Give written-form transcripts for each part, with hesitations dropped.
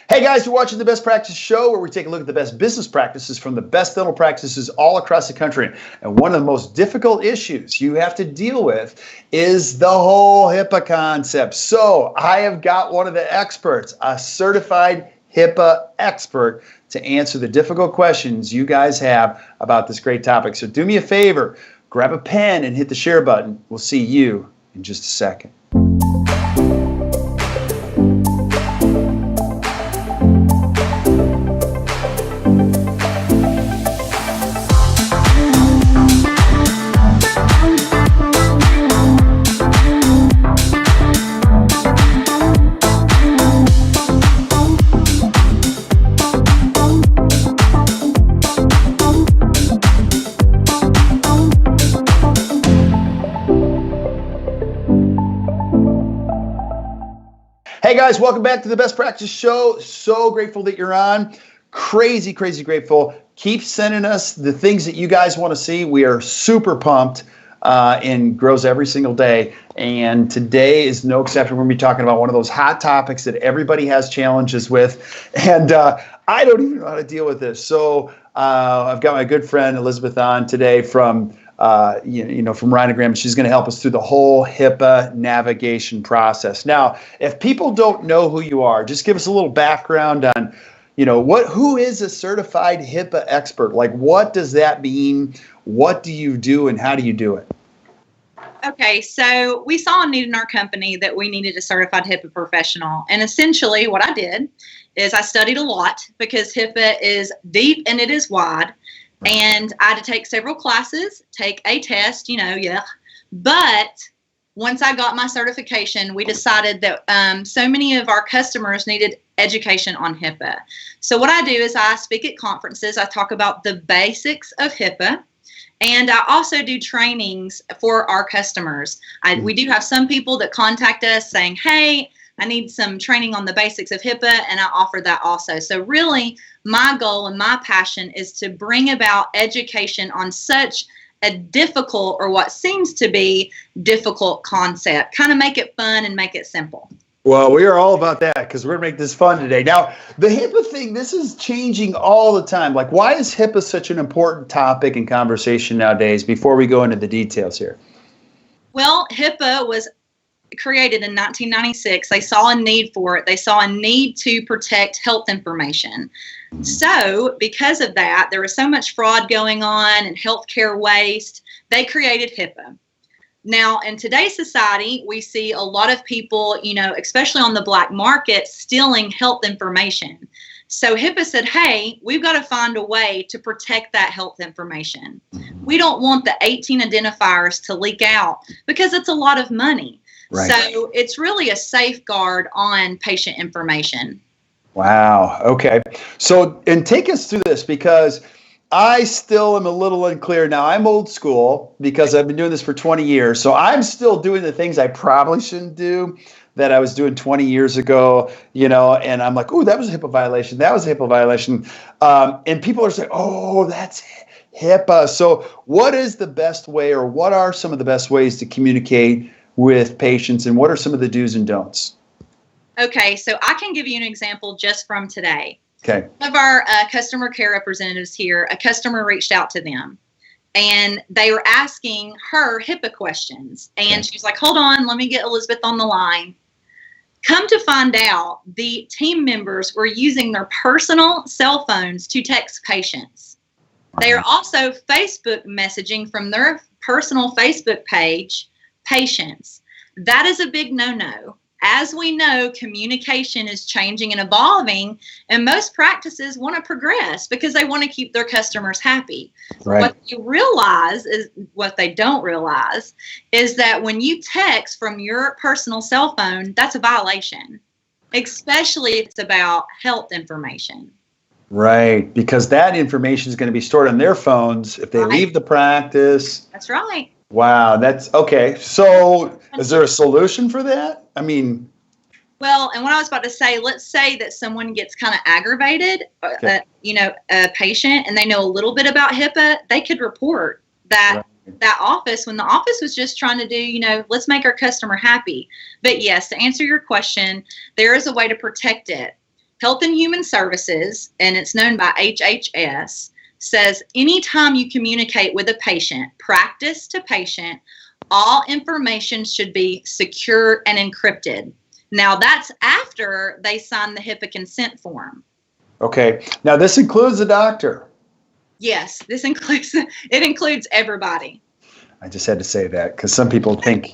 Hey guys, you're watching the Best Practice Show, where we take a look at the best business practices from the best dental practices all across the country. And one of the most difficult issues you have to deal with is the whole HIPAA concept. So I have got one of the experts, a certified HIPAA expert, to answer the difficult questions you guys have about this great topic. So do me a favor, grab a pen and hit the share button. We'll see you in just a second. Hey guys, welcome back to the Best Practice Show. So grateful that you're on. Crazy grateful. Keep sending us the things that you guys want to see. We are super pumped and grows every single day. And today is no exception. We're going to be talking about one of those hot topics that everybody has challenges with. And I don't even know how to deal with this. So I've got my good friend Elizabeth on today from from Rhinogram. She's going to help us through the whole HIPAA navigation process. Now, if people don't know who you are, just give us a little background on, who is a certified HIPAA expert? Like, what does that mean? What do you do and how do you do it? Okay, so we saw a need in our company that we needed a certified HIPAA professional. And essentially what I did is I studied a lot because HIPAA is deep and it is wide. And I had to take several classes, take a test, But once I got my certification, we decided that so many of our customers needed education on HIPAA. So what I do is I speak at conferences. I talk about the basics of HIPAA. And I also do trainings for our customers. We do have some people that contact us saying, hey, I need some training on the basics of HIPAA, and I offer that also. So really, my goal and my passion is to bring about education on such a difficult, or what seems to be difficult, concept. Kind of make it fun and make it simple. Well, we are all about that because we're going to make this fun today. Now, the HIPAA thing, this is changing all the time. Like, why is HIPAA such an important topic in conversation nowadays before we go into the details here? Well, HIPAA was created in 1996. They saw a need for it. They saw a need to protect health information. So because of that, there was so much fraud going on and healthcare waste. They created HIPAA. Now, in today's society, we see a lot of people, especially on the black market, stealing health information. So HIPAA said, hey, we've got to find a way to protect that health information. We don't want the 18 identifiers to leak out because it's a lot of money. Right. So it's really a safeguard on patient information. Wow. Okay. So, and take us through this, because I still am a little unclear. Now, I'm old school because I've been doing this for 20 years. So I'm still doing the things I probably shouldn't do that I was doing 20 years ago, and I'm like, oh, that was a HIPAA violation. That was a HIPAA violation. And people are saying, oh, that's HIPAA. So what is the best way, or what are some of the best ways to communicate with patients, and what are some of the do's and don'ts? Okay, so I can give you an example just from today. Okay. One of our customer care representatives here, a customer reached out to them, and they were asking her HIPAA questions. And she's like, hold on, let me get Elizabeth on the line. Come to find out, the team members were using their personal cell phones to text patients. They are also Facebook messaging from their personal Facebook page patients. That is a big no-no. As we know, communication is changing and evolving, and most practices want to progress because they want to keep their customers happy. Right. What they don't realize is that when you text from your personal cell phone, that's a violation, especially if it's about health information. Right, because that information is going to be stored on their phones if they leave the practice. That's right. Wow, that's okay. So is there a solution for that? Well, and what I was about to say, let's say that someone gets kind of aggravated, a patient, and they know a little bit about HIPAA, they could report that office when the office was just trying to do, let's make our customer happy. But yes, to answer your question, there is a way to protect it. Health and Human Services, and it's known by HHS, says anytime you communicate with a patient, practice to patient, all information should be secure and encrypted. Now, that's after they sign the HIPAA consent form. Okay. Now, this includes the doctor. Yes, it includes everybody. I just had to say that because some people think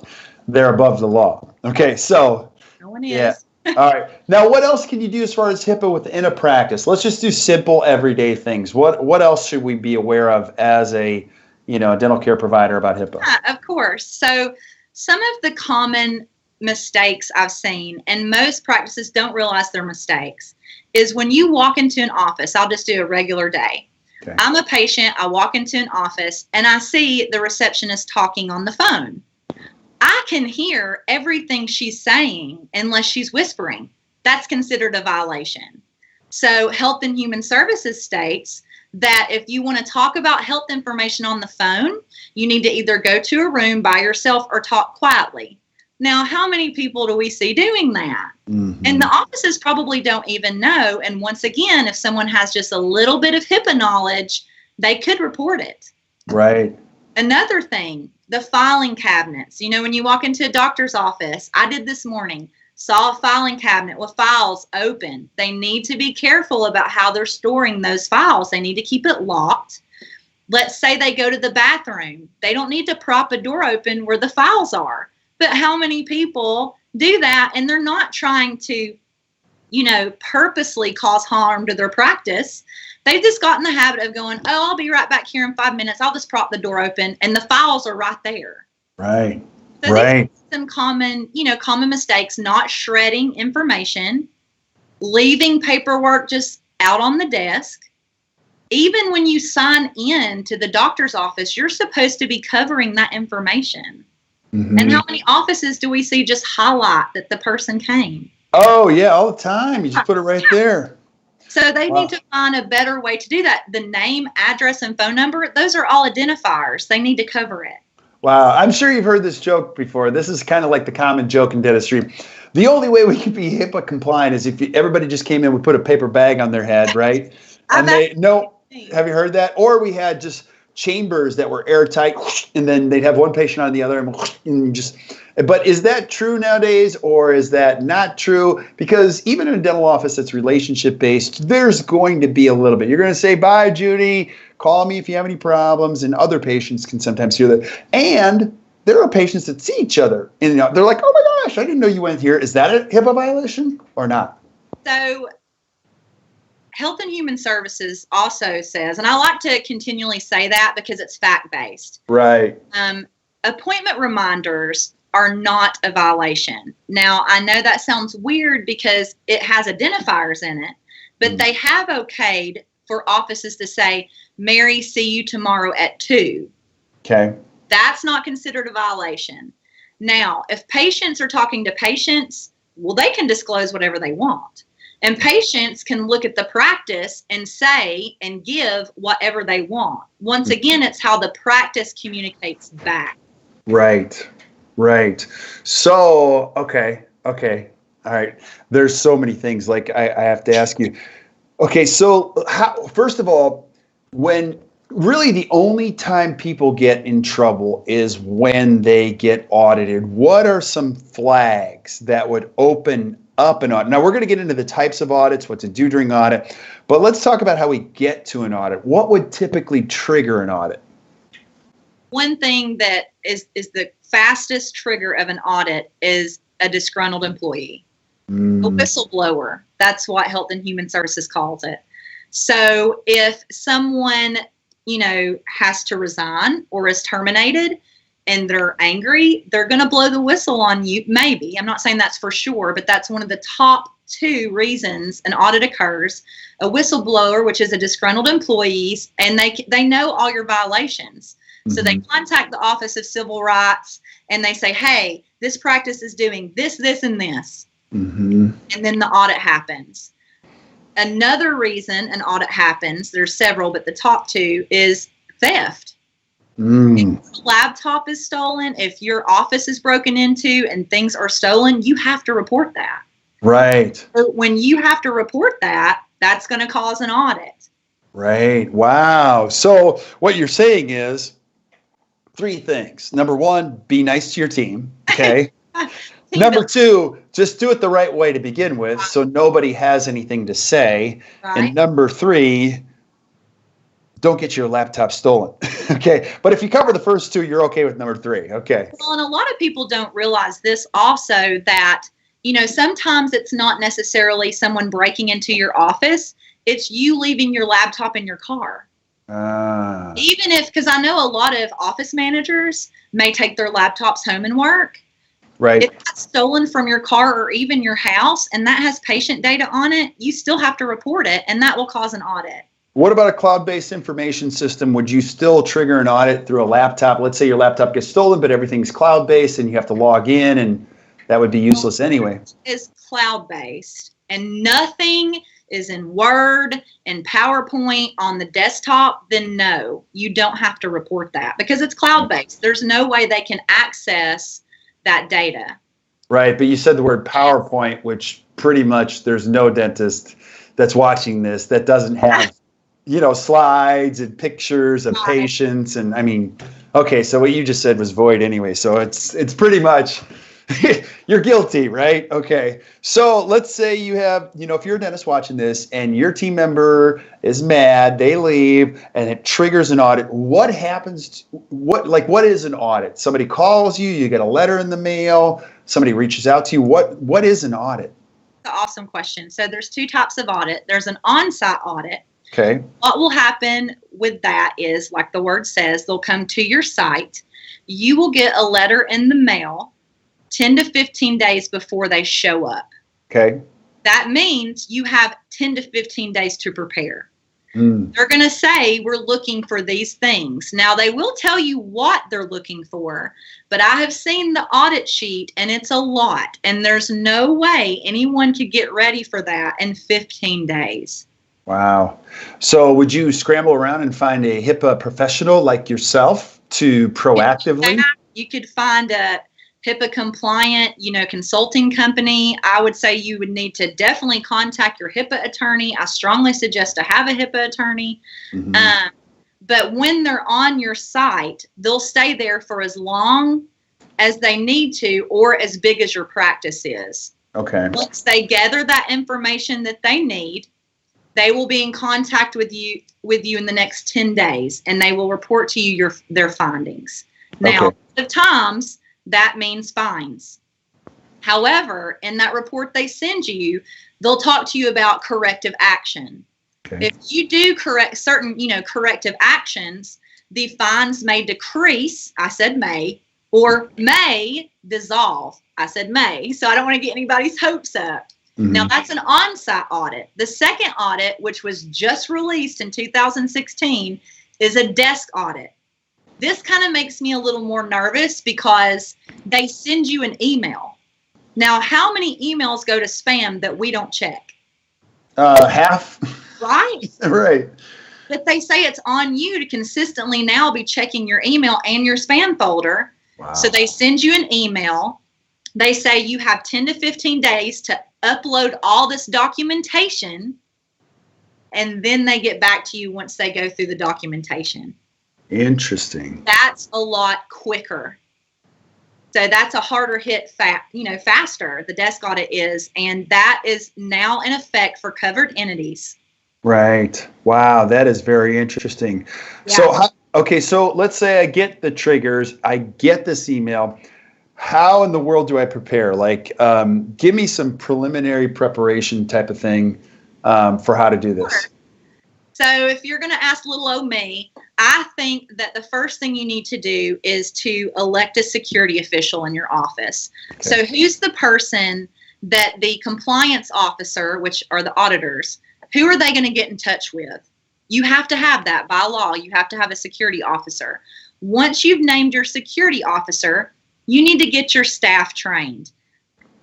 they're above the law. Okay, so. No one is. Yeah. All right. Now, what else can you do as far as HIPAA within a practice? Let's just do simple, everyday things. What else should we be aware of as a dental care provider about HIPAA? Yeah, of course. So some of the common mistakes I've seen, and most practices don't realize they're mistakes, is when you walk into an office. I'll just do a regular day. Okay. I'm a patient. I walk into an office, and I see the receptionist talking on the phone. I can hear everything she's saying unless she's whispering. That's considered a violation. So Health and Human Services states that if you want to talk about health information on the phone, you need to either go to a room by yourself or talk quietly. Now, how many people do we see doing that? Mm-hmm. And the offices probably don't even know. And once again, if someone has just a little bit of HIPAA knowledge, they could report it. Right. Another thing, the filing cabinets. When you walk into a doctor's office, I did this morning, saw a filing cabinet with files open. They need to be careful about how they're storing those files. They need to keep it locked. Let's say they go to the bathroom. They don't need to prop a door open where the files are. But how many people do that, and they're not trying to, purposely cause harm to their practice. They've just gotten the habit of going, oh, I'll be right back here in 5 minutes. I'll just prop the door open, and the files are right there. Right. So right. Some common mistakes: not shredding information, leaving paperwork just out on the desk. Even when you sign in to the doctor's office, you're supposed to be covering that information. Mm-hmm. And how many offices do we see just highlight that the person came? Oh, yeah, all the time. You just put it right there. So they need to find a better way to do that. The name, address, and phone number, those are all identifiers. They need to cover it. Wow. I'm sure you've heard this joke before. This is kind of like the common joke in dentistry. The only way we could be HIPAA compliant is if everybody just came in, we put a paper bag on their head, right? And have you heard that? Or we had just chambers that were airtight, and then they'd have one patient on the other, and just. But is that true nowadays, or is that not true? Because even in a dental office that's relationship based, there's going to be a little bit. You're going to say, "Bye, Judy. Call me if you have any problems," and other patients can sometimes hear that. And there are patients that see each other, and they're like, "Oh my gosh, I didn't know you went here." Is that a HIPAA violation or not? So, Health and Human Services also says, and I like to continually say that because it's fact-based. Right. Appointment reminders are not a violation. Now, I know that sounds weird because it has identifiers in it, but they have okayed for offices to say, "Mary, see you tomorrow at 2. Okay. That's not considered a violation. Now, if patients are talking to patients, well, they can disclose whatever they want. And patients can look at the practice and say and give whatever they want. Once again, it's how the practice communicates back. Right. Right. So, okay. All right. There's so many things. Like I have to ask you. Okay. So first of all, when really the only time people get in trouble is when they get audited, what are some flags that would open up an audit? Now we're going to get into the types of audits, what to do during audit, but let's talk about how we get to an audit. What would typically trigger an audit? One thing that is the fastest trigger of an audit is a disgruntled employee, a whistleblower. That's what Health and Human Services calls it. So if someone, has to resign or is terminated and they're angry, they're going to blow the whistle on you. Maybe. I'm not saying that's for sure, but that's one of the top 2 reasons an audit occurs. A whistleblower, which is a disgruntled employee, and they know all your violations. So they contact the Office of Civil Rights and they say, "Hey, this practice is doing this, this, and this." And then the audit happens. Another reason an audit happens, there's several, but the top 2 is theft. If your laptop is stolen, if your office is broken into and things are stolen, you have to report that. Right. So when you have to report that, that's going to cause an audit. Right. Wow. So what you're saying is 3 things. Number 1, be nice to your team. Okay. Number 2, just do it the right way to begin with, so nobody has anything to say. Right. And number 3, don't get your laptop stolen. Okay. But if you cover the first 2, you're okay with number 3. Okay. Well, and a lot of people don't realize this also, that, sometimes it's not necessarily someone breaking into your office. It's you leaving your laptop in your car. Even if, because I know a lot of office managers may take their laptops home and work. Right. If that's stolen from your car or even your house and that has patient data on it, you still have to report it, and that will cause an audit. What about a cloud-based information system? Would you still trigger an audit through a laptop? Let's say your laptop gets stolen, but everything's cloud-based and you have to log in, and that would be useless anyway. It's cloud-based, and nothing is in Word and PowerPoint on the desktop, then no, you don't have to report that because it's cloud-based. There's no way they can access that data. Right, but you said the word PowerPoint, which pretty much there's no dentist that's watching this that doesn't have, slides and pictures of patients. And I mean, okay, so what you just said was void anyway. So it's pretty much, you're guilty, right? Okay. So let's say you have, if you're a dentist watching this and your team member is mad, they leave, and it triggers an audit. What happens? What is an audit? Somebody calls you, you get a letter in the mail, somebody reaches out to you. What is an audit? That's an awesome question. So there's 2 types of audit. There's an on-site audit. Okay. What will happen with that is, like the word says, they'll come to your site. You will get a letter in the mail 10 to 15 days before they show up. Okay. That means you have 10 to 15 days to prepare. They're going to say, we're looking for these things. Now, they will tell you what they're looking for, but I have seen the audit sheet, and it's a lot, and there's no way anyone could get ready for that in 15 days. Wow. So would you scramble around and find a HIPAA professional like yourself to proactively? You could find a HIPAA compliant, consulting company. I would say you would need to definitely contact your HIPAA attorney. I strongly suggest to have a HIPAA attorney. Mm-hmm. But when they're on your site, they'll stay there for as long as they need to, or as big as your practice is. Okay. Once they gather that information that they need, they will be in contact with you in the next 10 days, and they will report to you their findings. Now, okay. At times, that means fines. However, in that report they send you, they'll talk to you about corrective action. Okay. If you do certain corrective actions, the fines may decrease, I said may, or may dissolve, I said may. So I don't want to get anybody's hopes up. Mm-hmm. Now, that's an on-site audit. The second audit, which was just released in 2016, is a desk audit. This kind of makes me a little more nervous because they send you an email. Now, how many emails go to spam that we don't check? Half. Right. Right. But they say it's on you to consistently now be checking your email and your spam folder. Wow. So they send you an email. They say you have 10 to 15 days to upload all this documentation, and then they get back to you once they go through the documentation. Interesting. That's a lot quicker. So that's a harder hit, faster, the desk audit is, and that is now in effect for covered entities. Right. Wow, that is very interesting. Yeah. So let's say I get the triggers, I get this email. How in the world do I prepare? Give me some preliminary preparation type of thing for how to do this. Sure. So if you're going to ask little old me, I think that the first thing you need to do is to elect a security official in your office. Okay. So who's the person that the compliance officer, which are the auditors, who are they going to get in touch with? You have to have that by law. You have to have a security officer. Once you've named your security officer, you need to get your staff trained.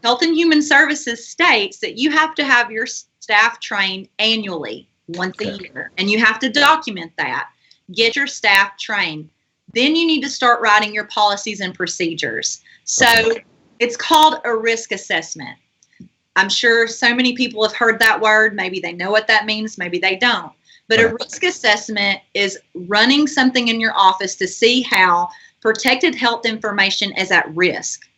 Health and Human Services states that you have to have your staff trained annually, once a year, and you have to document that. Get your staff trained. Then you need to start writing your policies and procedures. So it's called a risk assessment. I'm sure so many people have heard that word. Maybe they know what that means. Maybe they don't. But a risk assessment is running something in your office to see how protected health information is at risk.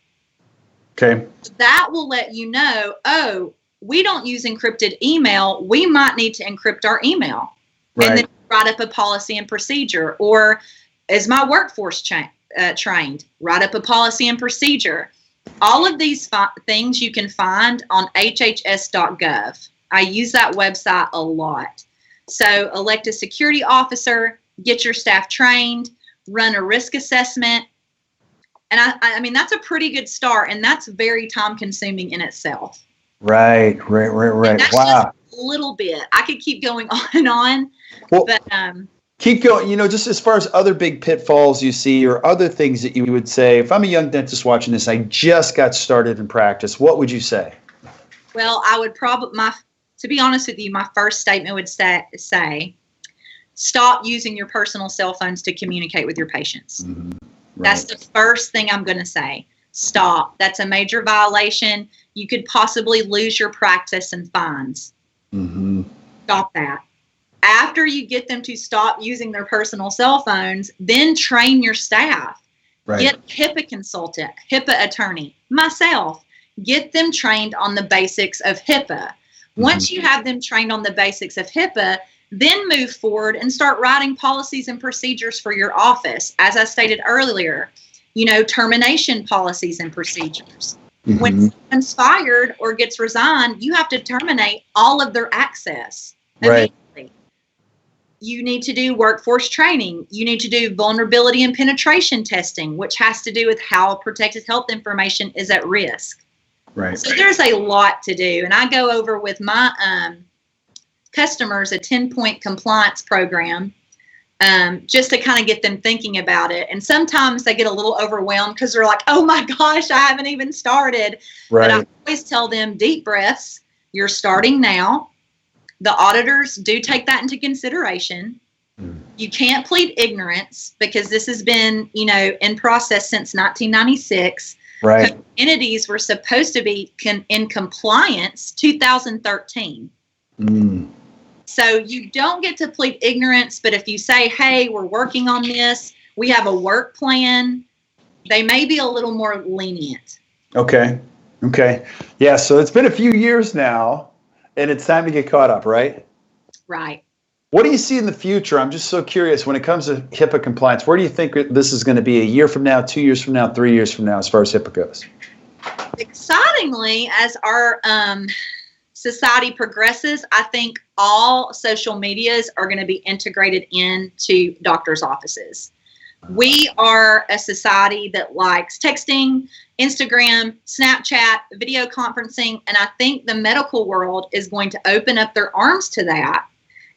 Okay. That will let you know, oh, we don't use encrypted email. We might need to encrypt our email. Right. And then write up a policy and procedure. Or is my workforce trained? Write up a policy and procedure. All of these things you can find on hhs.gov. I use that website a lot. So elect a security officer, get your staff trained, run a risk assessment. And I mean, that's a pretty good start, and that's very time consuming in itself. Right. And that's Wow. just a little bit. I could keep going on and on. Well, but keep going. Just as far as other big pitfalls you see or other things that you would say, if I'm a young dentist watching this, I just got started in practice, what would you say? Well, I would to be honest with you, my first statement would say stop using your personal cell phones to communicate with your patients. Mm-hmm. Right. That's the first thing I'm going to say. Stop. That's a major violation. You could possibly lose your practice and fines. Mm-hmm. Stop that. After you get them to stop using their personal cell phones, then train your staff. Right. Get HIPAA consultant, HIPAA attorney, myself. Get them trained on the basics of HIPAA. Once you have them trained on the basics of HIPAA, then move forward and start writing policies and procedures for your office. As I stated earlier, termination policies and procedures. Mm-hmm. When someone's fired or gets resigned, you have to terminate all of their access immediately. Right. You need to do workforce training. You need to do vulnerability and penetration testing, which has to do with how protected health information is at risk. Right. So there's a lot to do. And I go over with my customers a 10-point compliance program just to kind of get them thinking about it. And sometimes they get a little overwhelmed because they're like, oh my gosh, I haven't even started. Right. But I always tell them, deep breaths, you're starting now. The auditors do take that into consideration. You can't plead ignorance because this has been, in process since 1996. Right. Entities were supposed to be in compliance 2013. So you don't get to plead ignorance, but if you say, hey, we're working on this, we have a work plan, they may be a little more lenient. Okay. Yeah, so it's been a few years now, and it's time to get caught up, right? Right. What do you see in the future? I'm just so curious when it comes to HIPAA compliance. Where do you think this is going to be a year from now, 2 years from now, 3 years from now as far as HIPAA goes? Excitingly, as our society progresses, I think all social medias are going to be integrated into doctors' offices. We are a society that likes texting, Instagram, Snapchat, video conferencing, and I think the medical world is going to open up their arms to that.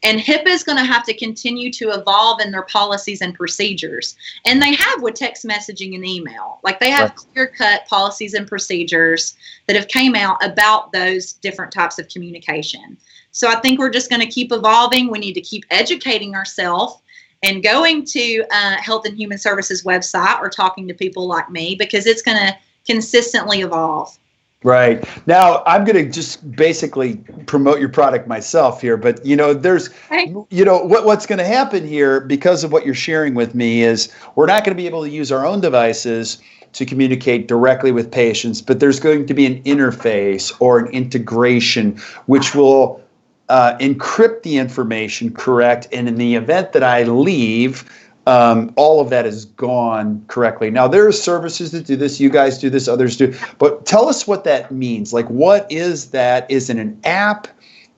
And HIPAA is going to have to continue to evolve in their policies and procedures. And they have with text messaging and email. Like they have clear-cut policies and procedures that have came out about those different types of communication. So I think we're just going to keep evolving. We need to keep educating ourselves and going to Health and Human Services website or talking to people like me because it's going to consistently evolve. Right. Now, I'm going to just basically promote your product myself here, but, there's, what's going to happen here because of what you're sharing with me is we're not going to be able to use our own devices to communicate directly with patients, but there's going to be an interface or an integration which will encrypt the information, correct? And in the event that I leave, all of that is gone correctly. Now, there are services that do this. You guys do this. Others do. But tell us what that means. Like, what is that? Is it an app?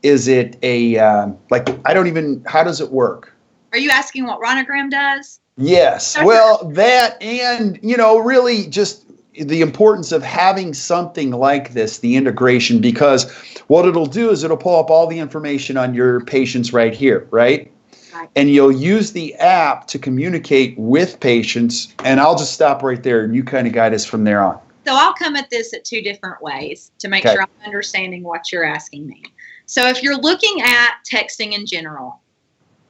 Is it how does it work? Are you asking what Rhinogram does? Yes. Well, that and, really just the importance of having something like this, the integration, because what it'll do is it'll pull up all the information on your patients right here, right? And you'll use the app to communicate with patients. And I'll just stop right there and you kind of guide us from there on. So I'll come at this at two different ways to make sure I'm understanding what you're asking me. So if you're looking at texting in general,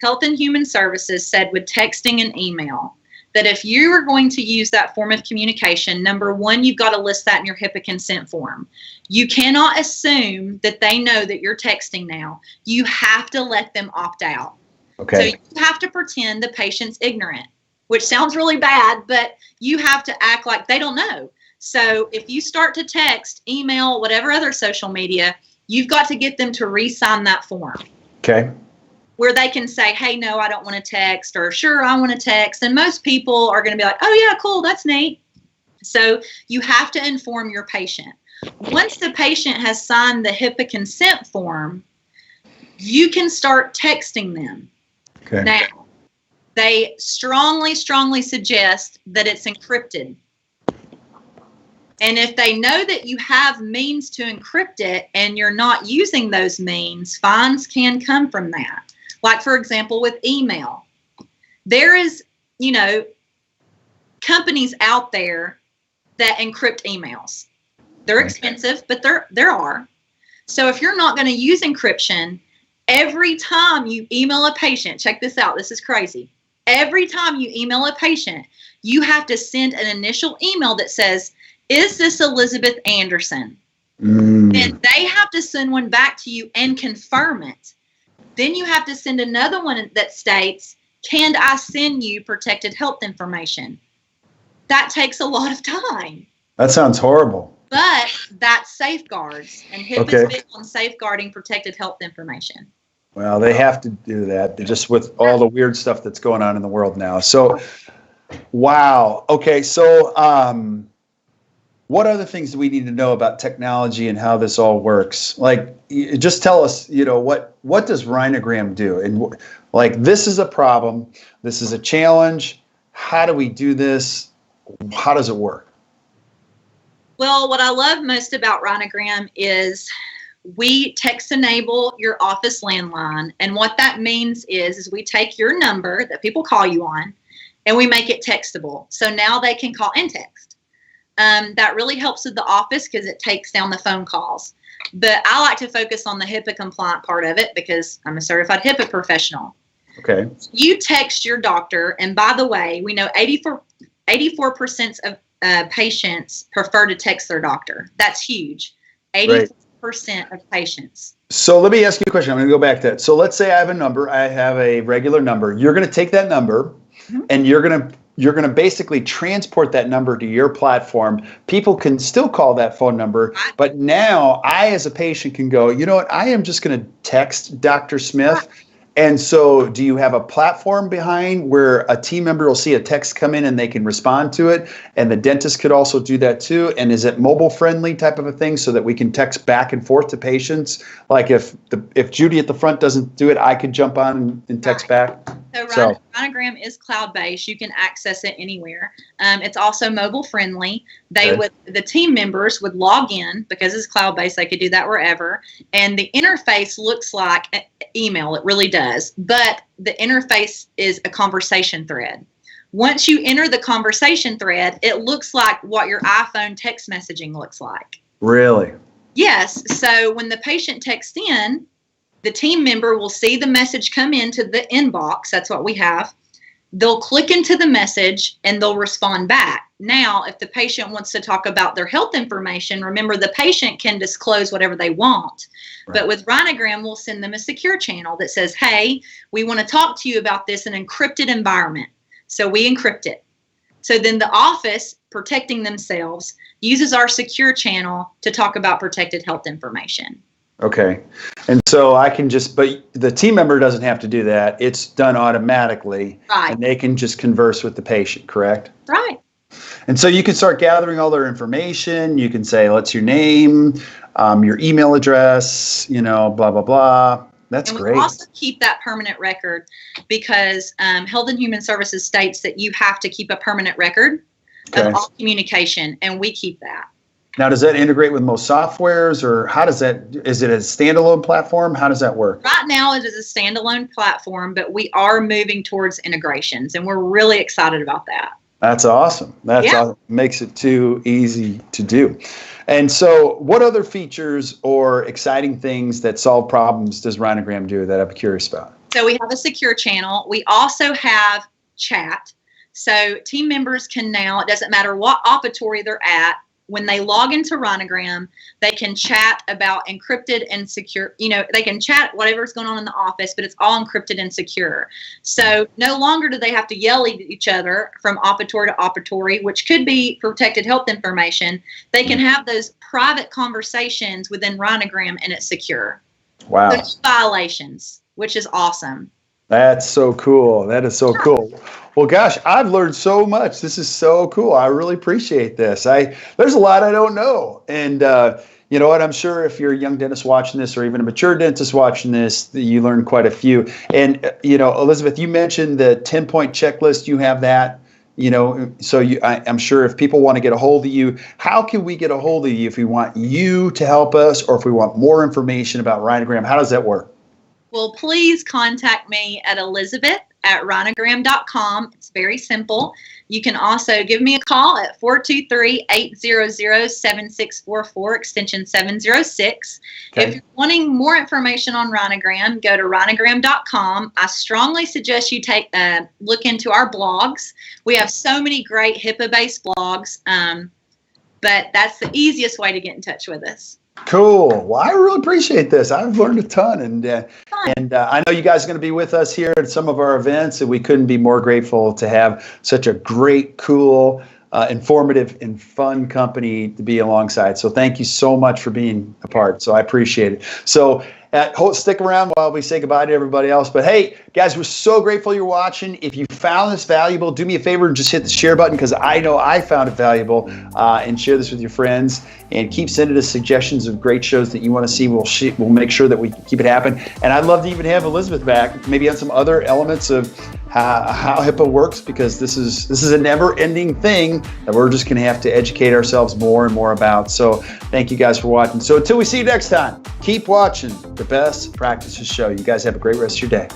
Health and Human Services said with texting and email that if you are going to use that form of communication, number one, you've got to list that in your HIPAA consent form. You cannot assume that they know that you're texting now. You have to let them opt out. Okay. So you have to pretend the patient's ignorant, which sounds really bad, but you have to act like they don't know. So if you start to text, email, whatever other social media, you've got to get them to re-sign that form. Okay. Where they can say, hey, no, I don't want to text, or sure, I want to text. And most people are going to be like, oh, yeah, cool, that's neat. So you have to inform your patient. Once the patient has signed the HIPAA consent form, you can start texting them. Okay. Now, they strongly, strongly suggest that it's encrypted. And if they know that you have means to encrypt it and you're not using those means, fines can come from that. Like, for example, with email. There is, companies out there that encrypt emails. They're expensive, but there are. So if you're not going to use encryption, every time you email a patient, check this out, this is crazy. Every time you email a patient, you have to send an initial email that says, is this Elizabeth Anderson? Then they have to send one back to you and confirm it. Then you have to send another one that states, can I send you protected health information? That takes a lot of time. That sounds horrible. But that's safeguards, and HIPAA is big on safeguarding protected health information. Well, they have to do that just with all the weird stuff that's going on in the world now. So, wow. Okay, so what other things do we need to know about technology and how this all works? Like, just tell us, what does Rhinogram do? And like, this is a problem. This is a challenge. How do we do this? How does it work? Well, what I love most about Rhinogram is we text enable your office landline. And what that means is we take your number that people call you on and we make it textable. So now they can call and text. That really helps with the office because it takes down the phone calls. But I like to focus on the HIPAA compliant part of it because I'm a certified HIPAA professional. Okay. You text your doctor, and by the way, we know 84% of patients prefer to text their doctor. That's huge. 84% of patients. So let me ask you a question. I'm going to go back to that. So let's say I have a number. I have a regular number. You're going to take that number, and you're going to basically transport that number to your platform. People can still call that phone number, but now I, as a patient, can go, you know what? I am just going to text Dr. Smith. And so do you have a platform behind where a team member will see a text come in and they can respond to it? And the dentist could also do that too. And is it mobile friendly type of a thing so that we can text back and forth to patients? Like if Judy at the front doesn't do it, I could jump on and text back. So Rhinogram is cloud-based. You can access it anywhere. It's also mobile friendly. The team members would log in because it's cloud-based. They could do that wherever. And the interface looks like email. It really does. But the interface is a conversation thread. Once you enter the conversation thread, it looks like what your iPhone text messaging looks like. Really? Yes. So when the patient texts in, the team member will see the message come into the inbox. That's what we have. They'll click into the message and they'll respond back. Now, if the patient wants to talk about their health information, remember the patient can disclose whatever they want. Right. But with Rhinogram, we'll send them a secure channel that says, hey, we want to talk to you about this in an encrypted environment. So we encrypt it. So then the office, protecting themselves, uses our secure channel to talk about protected health information. Okay. And so I can but the team member doesn't have to do that. It's done automatically. Right. And they can just converse with the patient, correct? Right. And so you can start gathering all their information. You can say, what's your name, your email address, blah, blah, blah. That's great. We also keep that permanent record because Health and Human Services states that you have to keep a permanent record of all communication, and we keep that. Now, does that integrate with most softwares, or how does that, is it a standalone platform? How does that work? Right now, it is a standalone platform, but we are moving towards integrations, and we're really excited about that. That's awesome. Awesome. Makes it too easy to do. And so what other features or exciting things that solve problems does Rhinogram do that I'm curious about? So we have a secure channel. We also have chat. So team members can now, it doesn't matter what operatory they're at, when they log into Rhinogram, they can chat about encrypted and secure, they can chat whatever's going on in the office, but it's all encrypted and secure. So no longer do they have to yell at each other from operatory to operatory, which could be protected health information. They can have those private conversations within Rhinogram and it's secure. Wow. There's violations, which is awesome. That's so cool. That is so cool. Well, gosh, I've learned so much. This is so cool. I really appreciate this. There's a lot I don't know. And you know what? I'm sure if you're a young dentist watching this or even a mature dentist watching this, you learn quite a few. And, Elizabeth, you mentioned the 10-point checklist. You have that, so I'm sure if people want to get a hold of you, how can we get a hold of you if we want you to help us or if we want more information about Rhinogram? How does that work? Well, please contact me at elizabeth@rhinogram.com. It's very simple. You can also give me a call at 423-800-7644, extension 706. Okay. If you're wanting more information on Rhinogram, go to rhinogram.com. I strongly suggest you take a look into our blogs. We have so many great HIPAA-based blogs, but that's the easiest way to get in touch with us. Cool. Well, I really appreciate this. I've learned a ton, and I know you guys are going to be with us here at some of our events, and we couldn't be more grateful to have such a great, cool, informative, and fun company to be alongside. So thank you so much for being a part. So I appreciate it. So stick around while we say goodbye to everybody else. But hey, guys, we're so grateful you're watching. If you found this valuable, do me a favor and just hit the share button because I know I found it valuable, and share this with your friends. And keep sending us suggestions of great shows that you want to see. We'll make sure that we keep it happen. And I'd love to even have Elizabeth back, maybe on some other elements of how HIPAA works, because this is a never-ending thing that we're just going to have to educate ourselves more and more about. So thank you guys for watching. So until we see you next time, keep watching the Best Practices Show. You guys have a great rest of your day.